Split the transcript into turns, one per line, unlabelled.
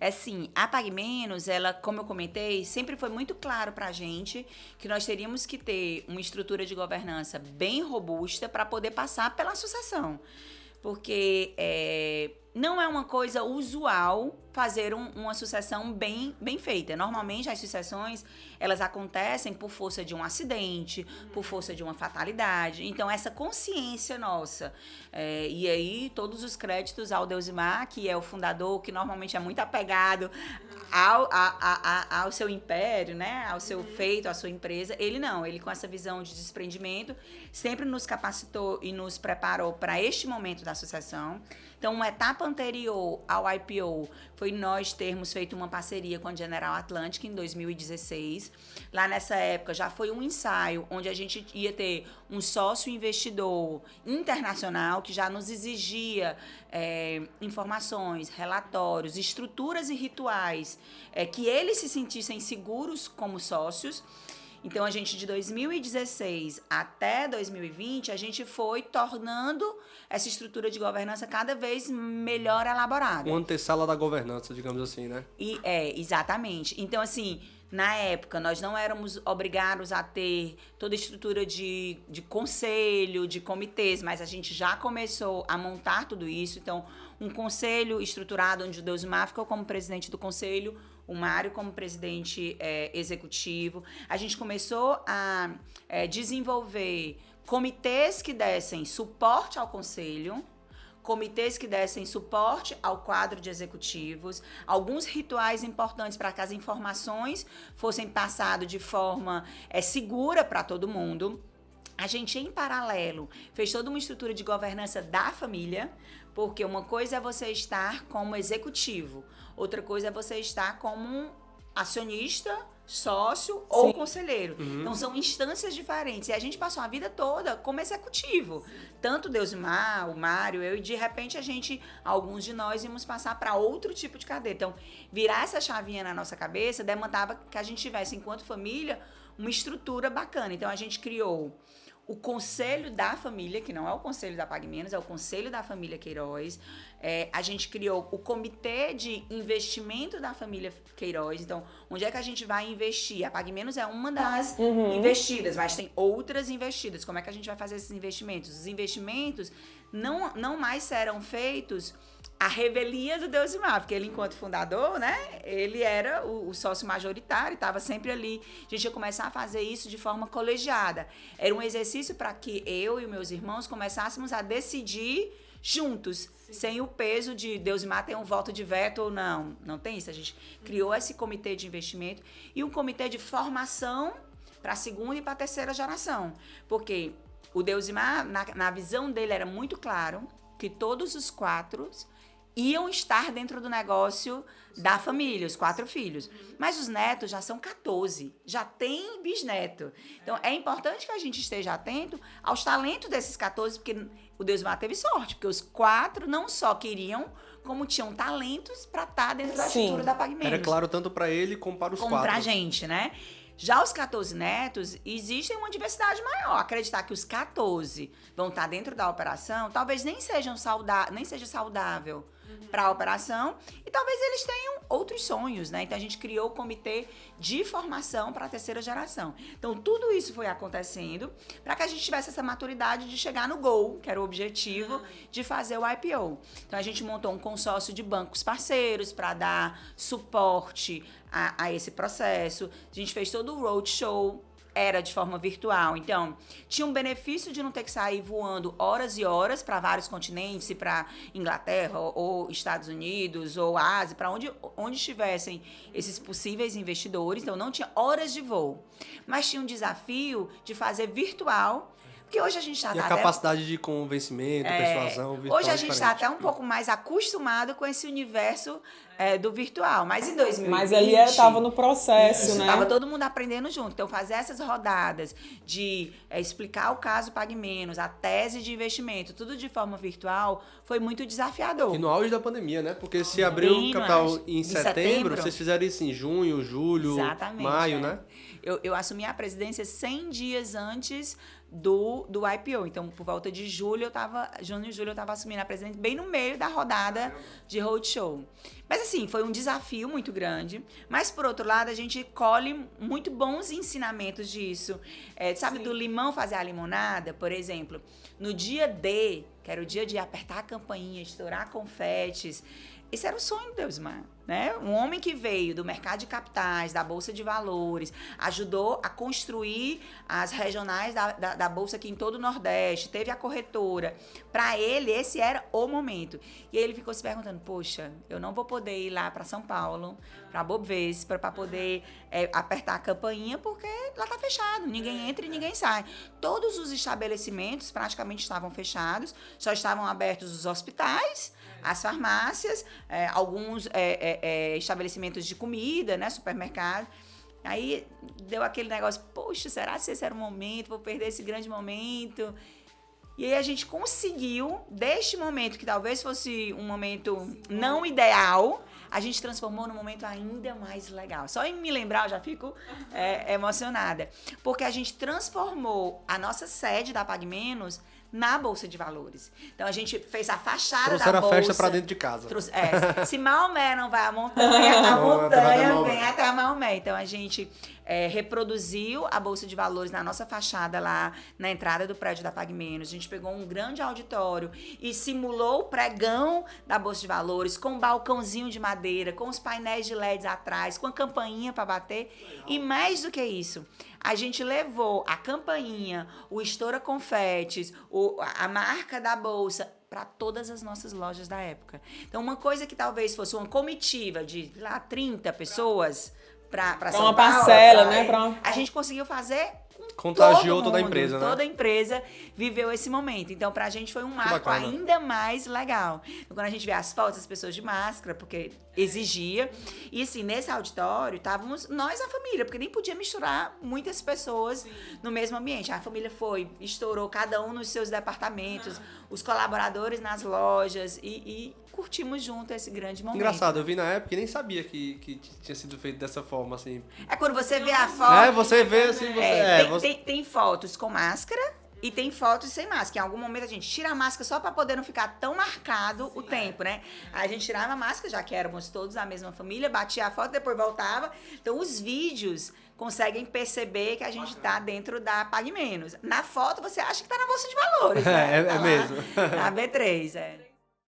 É assim, a Pague Menos, ela, como eu comentei, sempre foi muito claro para a gente que nós teríamos que ter uma estrutura de governança bem robusta para poder passar pela associação. Porque não é uma coisa usual fazer uma sucessão bem feita. Normalmente, as sucessões, elas acontecem por força de um acidente, por força de uma fatalidade. Então, essa consciência nossa, e aí todos os créditos ao Deusimar, que é o fundador, que normalmente é muito apegado ao seu império, né? Ao seu feito, à sua empresa. Ele não, ele com essa visão de desprendimento, sempre nos capacitou e nos preparou para este momento da sucessão. Então, uma etapa anterior ao IPO foi nós termos feito uma parceria com a General Atlantic em 2016. Lá nessa época já foi um ensaio onde a gente ia ter um sócio investidor internacional que já nos exigia informações, relatórios, estruturas e rituais que eles se sentissem seguros como sócios. Então, a gente, de 2016 até 2020, a gente foi tornando essa estrutura de governança cada vez melhor elaborada.
Uma antessala da governança, digamos assim, né?
Exatamente. Então, assim, na época, nós não éramos obrigados a ter toda a estrutura de conselho, de comitês, mas a gente já começou a montar tudo isso. Então, um conselho estruturado onde o Deusimar ficou como presidente do conselho, o Mário como presidente executivo. A gente começou a desenvolver comitês que dessem suporte ao conselho, comitês que dessem suporte ao quadro de executivos, alguns rituais importantes para que as informações fossem passadas de forma segura para todo mundo. A gente, em paralelo, fez toda uma estrutura de governança da família, porque uma coisa é você estar como executivo, outra coisa é você estar como um acionista, sócio ou conselheiro. Então, são instâncias diferentes. E a gente passou a vida toda como executivo. Tanto o Deusimar, o Mário, eu, e de repente alguns de nós íamos passar para outro tipo de cadeia. Então, virar essa chavinha na nossa cabeça demandava que a gente tivesse, enquanto família, uma estrutura bacana. Então, a gente criou o Conselho da Família, que não é o Conselho da Pague Menos, é o Conselho da Família Queiroz. A gente criou o Comitê de Investimento da Família Queiroz. Então, onde é que a gente vai investir? A Pague Menos é uma das investidas, mas tem outras investidas. Como é que a gente vai fazer esses investimentos? Os investimentos não mais serão feitos à revelia do Deusimar, porque ele, enquanto fundador, né, ele era o sócio majoritário, estava sempre ali. A gente ia começar a fazer isso de forma colegiada. Era um exercício para que eu e meus irmãos começássemos a decidir juntos, sem o peso de Deusimar ter um voto de veto ou não. Não tem isso. A gente criou esse comitê de investimento e um comitê de formação para a segunda e para a terceira geração. Porque o Deusimar, na visão dele, era muito claro que todos os 4 iam estar dentro do negócio da família, os 4 filhos. Mas os netos já são 14, já tem bisneto. Então, é importante que a gente esteja atento aos talentos desses 14, porque o Deusimar teve sorte, porque os 4 não só queriam, como tinham talentos para estar dentro da estrutura da Pague Menos.
Era claro tanto para ele como para os 4.
Como para a gente, né? Já os 14 netos, existe uma diversidade maior. Acreditar que os 14 vão estar dentro da operação, talvez nem seja saudável para a operação, e talvez eles tenham outros sonhos, né? Então, a gente criou o comitê de formação para a terceira geração. Então, tudo isso foi acontecendo para que a gente tivesse essa maturidade de chegar no gol, que era o objetivo de fazer o IPO. Então, a gente montou um consórcio de bancos parceiros para dar suporte a esse processo. A gente fez todo o roadshow, era de forma virtual. Então, tinha um benefício de não ter que sair voando horas e horas para vários continentes, e para Inglaterra, ou Estados Unidos, ou Ásia, para onde estivessem esses possíveis investidores. Então, não tinha horas de voo. Mas tinha um desafio de fazer virtual, porque hoje a gente está...
E a capacidade de convencimento, persuasão virtual.
Hoje a gente está até um pouco mais acostumado com esse universo do virtual. Mas em 2020...
Mas ali estava no processo, né?
Estava todo mundo aprendendo junto. Então, fazer essas rodadas de explicar o caso Pague Menos, a tese de investimento, tudo de forma virtual, foi muito desafiador.
E no auge da pandemia, né? Porque se abriu o capital em setembro, vocês fizeram isso em junho, julho, maio, né?
Eu assumi a presidência 100 dias antes do IPO. Então, por volta de junho e julho, eu estava assumindo a presidência bem no meio da rodada de roadshow. Mas, assim, foi um desafio muito grande. Mas, por outro lado, a gente colhe muito bons ensinamentos disso. Sabe, do limão fazer a limonada, por exemplo. No dia D, que era o dia de apertar a campainha, estourar confetes, esse era o sonho do Deusmar, né? Um homem que veio do mercado de capitais, da Bolsa de Valores, ajudou a construir as regionais da Bolsa aqui em todo o Nordeste, teve a corretora. Para ele, esse era o momento. E aí ele ficou se perguntando, poxa, eu não vou poder ir lá para São Paulo, para Bovespa, para poder apertar a campainha, porque lá tá fechado, ninguém entra e ninguém sai. Todos os estabelecimentos praticamente estavam fechados, só estavam abertos os hospitais, as farmácias, alguns estabelecimentos de comida, né, supermercado. Aí deu aquele negócio, poxa, será que esse era o momento? Vou perder esse grande momento. E aí a gente conseguiu, deste momento, que talvez fosse um momento não ideal, a gente transformou num momento ainda mais legal. Só em me lembrar, eu já fico emocionada. Porque a gente transformou a nossa sede da Pague Menos na Bolsa de Valores. Então, a gente fez a fachada da Bolsa.
Trouxeram a festa pra dentro de casa.
Se Maomé não vai à montanha, a montanha vem até Maomé. Então, a gente reproduziu a Bolsa de Valores na nossa fachada lá, na entrada do prédio da Pague Menos. A gente pegou um grande auditório e simulou o pregão da Bolsa de Valores, com um balcãozinho de madeira, com os painéis de LEDs atrás, com a campainha para bater. E mais do que isso, a gente levou a campainha, o estoura confetes, a marca da bolsa para todas as nossas lojas da época. Então, uma coisa que talvez fosse uma comitiva de lá 30 pessoas para São Paulo,
uma parcela, né?
A gente conseguiu fazer.
Contagiou toda a empresa, né?
Toda a empresa viveu esse momento. Então, pra gente foi um marco ainda mais legal. Então, quando a gente vê as fotos das pessoas de máscara, porque exigia. E, assim, nesse auditório, estávamos nós, a família, porque nem podia misturar muitas pessoas no mesmo ambiente. A família estourou cada um nos seus departamentos, os colaboradores nas lojas e curtimos junto esse grande momento.
Engraçado, eu vi na época e nem sabia que tinha sido feito dessa forma, assim.
Quando você vê a foto...
você vê assim...
Tem fotos com máscara e tem fotos sem máscara. Em algum momento a gente tira a máscara só para poder não ficar tão marcado o tempo, né? Aí a gente tirava a máscara, já que éramos todos da mesma família, batia a foto, depois voltava. Então os vídeos conseguem perceber que a gente tá dentro da Pague Menos. Na foto você acha que tá na Bolsa de Valores, né?
É mesmo.
Na B3,